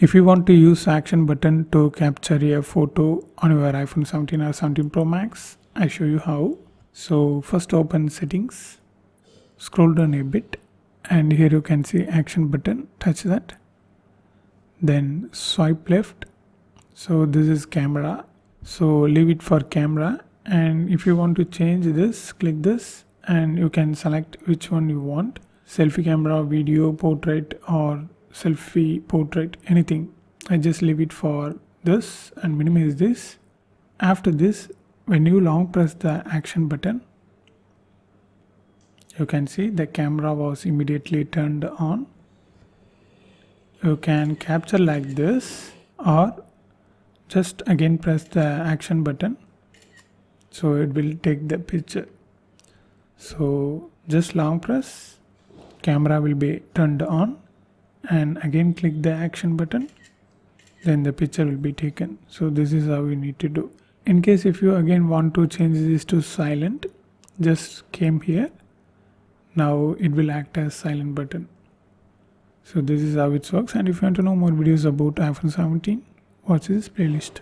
If you want to use action button to capture a photo on your iPhone 17 or 17 Pro Max, I show you how. So first open settings, scroll down a bit, and here you can see action button, touch that. Then swipe left. So this is camera. So leave it for camera, and if you want to change this, click this and you can select which one you want. Selfie camera, video, portrait, or selfie, portrait, anything. I just leave it for this and minimize this. After this, when you long press the action button, you can see the camera was immediately turned on. You can capture like this, or just again press the action button, so it will take the picture. So just long press, camera will be turned on, and again click the action button, then the picture will be taken. So this is how you need to do. In case if you again want to change this to silent, just came here, now it will act as silent button. So this is how it works. And if you want to know more videos about iPhone 17, watch this playlist.